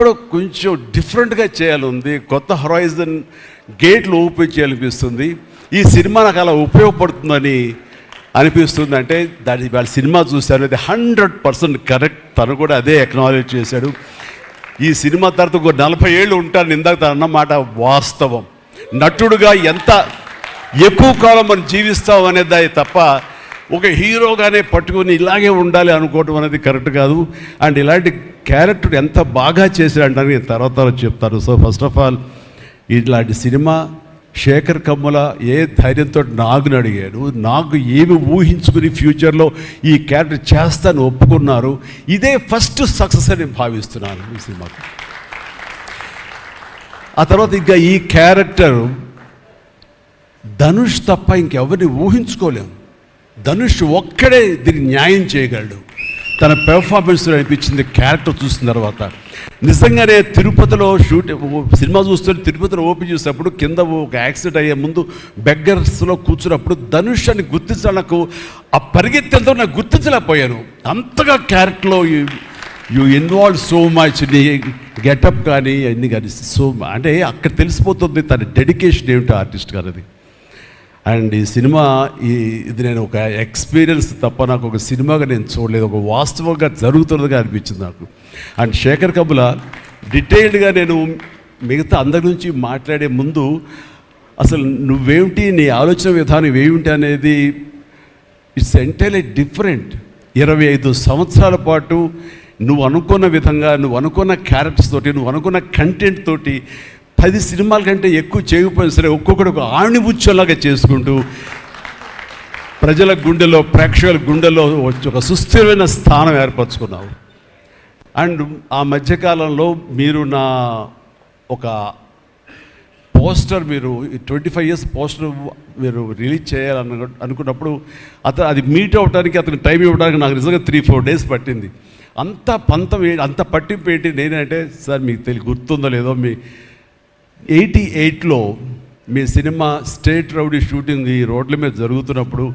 కూడా కొంచెం డిఫరెంట్గా చేయాలి, కొత్త హొరైజన్ గేట్లు ఓపెన్ చేయాలనిపిస్తుంది. ఈ సినిమా నాకు అలా ఉపయోగపడుతుందని అనిపిస్తుంది. అంటే దాని వాళ్ళ సినిమా చూశారు, అది 100% కరెక్ట్. తను కూడా అదే ఎక్నాలెడ్జ్ చేశాడు. ఈ సినిమా తర్వాత ఒక 40 ఏళ్ళు ఉంటాను ఇందాక తను అన్నమాట వాస్తవం. నటుడుగా ఎంత ఎక్కువ కాలం మనం జీవిస్తాం అనేది తప్ప ఒక హీరోగానే పట్టుకొని ఇలాగే ఉండాలి అనుకోవటం అనేది కరెక్ట్ కాదు. అండ్ ఇలాంటి క్యారెక్టర్ ఎంత బాగా చేశాడంటే నేను తర్వాత చెప్తాను. సో ఫస్ట్ ఆఫ్ ఆల్ ఇలాంటి సినిమా శేఖర్ కమ్ముల ఏ ధైర్యంతో నాగుని అడిగాడు, నాకు ఏమి ఊహించుకుని ఫ్యూచర్లో ఈ క్యారెక్టర్ చేస్తాను ఒప్పుకున్నారు. ఇదే ఫస్ట్ సక్సెస్ అని నేను భావిస్తున్నాను ఈ సినిమాకి. ఆ తర్వాత ఇంకా ఈ క్యారెక్టర్ ధనుష్ తప్ప ఇంకెవరిని ఊహించుకోలేము. ధనుష్ ఒక్కడే దీనికి న్యాయం చేయగలడు. తన పెర్ఫార్మెన్స్ అనిపించింది క్యారెక్టర్ చూసిన తర్వాత. నిజంగానే తిరుపతిలో సినిమా చూస్తుంటే తిరుపతిలో ఓపెన్ చేసినప్పుడు కింద ఒక యాక్సిడెంట్ అయ్యే ముందు బెగ్గర్స్లో కూర్చున్నప్పుడు ధనుష్ అని గుర్తించాలి. నాకు ఆ పరిగెత్తేంతో నాకు గుర్తించలేకపోయాను. అంతగా క్యారెక్టర్లో యూ ఇన్వాల్వ్ సో మచ్. నీ గెటప్ కానీ అన్నీ కానీ సో అంటే అక్కడ తెలిసిపోతుంది తన డెడికేషన్ ఏమిటో ఆర్టిస్ట్ గారిది. అండ్ ఈ సినిమా ఇది నేను ఒక ఎక్స్పీరియన్స్ తప్ప నాకు ఒక సినిమాగా నేను చూడలేదు, ఒక వాస్తవంగా జరుగుతున్నదిగా అనిపించింది నాకు. అండ్ శేఖర్ కమ్ముల డీటెయిల్డ్గా నేను మిగతా అందరి నుంచి మాట్లాడే ముందు అసలు నువ్వేమిటి, నీ ఆలోచన విధానం ఏమిటి అనేది ఇట్స్ ఎంటైర్లీ డిఫరెంట్. 25 సంవత్సరాల పాటు నువ్వు అనుకున్న విధంగా, నువ్వు అనుకున్న క్యారెక్టర్స్ తోటి, నువ్వు అనుకున్న కంటెంట్ తోటి 10 సినిమాల కంటే ఎక్కువ చేయకపోయినా సరే ఒక్కొక్కటి ఒక ఆణిముచ్చలాగా చేసుకుంటూ ప్రజల గుండెలో, ప్రేక్షకుల గుండెలో ఒక సుస్థిరమైన స్థానం ఏర్పరచుకున్నావు. అండ్ ఆ మధ్యకాలంలో మీరు నా ఒక పోస్టర్, మీరు 25 years పోస్టర్ మీరు రిలీజ్ చేయాలని అనుకున్నప్పుడు అది మీట్ అవ్వడానికి అతను టైం ఇవ్వడానికి నాకు నిజంగా 3-4 days పట్టింది. అంత పంతం అంత పట్టింపు ఏంటి నేనంటే, సార్ మీకు గుర్తుందో లేదో, మీ 88లో మీ సినిమా స్టేట్ రౌడీ షూటింగ్ ఈ రోడ్ల మీద జరుగుతున్నప్పుడు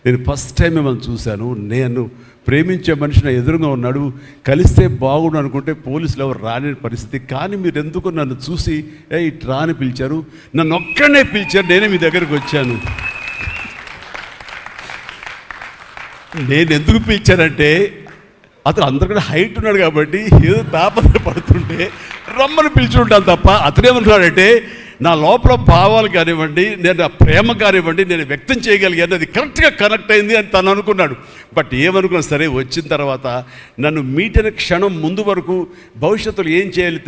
నేను ఫస్ట్ టైం మిమ్మల్ని చూశాను. నేను ప్రేమించే మనిషి నా ఎదురుగా ఉన్నాడు, కలిస్తే బాగుండు అనుకుంటే పోలీసులు ఎవరు రాని పరిస్థితి. కానీ మీరు ఎందుకు నన్ను చూసి ఇటు రాని పిలిచారు, నన్ను ఒక్కడనే పిలిచారు, నేనే మీ దగ్గరికి వచ్చాను. నేను ఎందుకు పిలిచానంటే అతను అందరికన్నా హైట్ ఉన్నాడు కాబట్టి ఏదో తాపత్ర పడుతుంటే రమ్మని పిలిచుంటాను తప్ప అతనేమనుకున్నాడంటే నా లోపల భావాలు కానివ్వండి, నేను ఆ ప్రేమ కానివ్వండి నేను వ్యక్తం చేయగలిగాను, అది కరెక్ట్గా కనెక్ట్ అయింది అని తను అనుకున్నాడు. బట్ ఏమనుకున్నా సరే వచ్చిన తర్వాత నన్ను మీట్ అయిన క్షణం ముందు వరకు భవిష్యత్తులో ఏం చేయాలి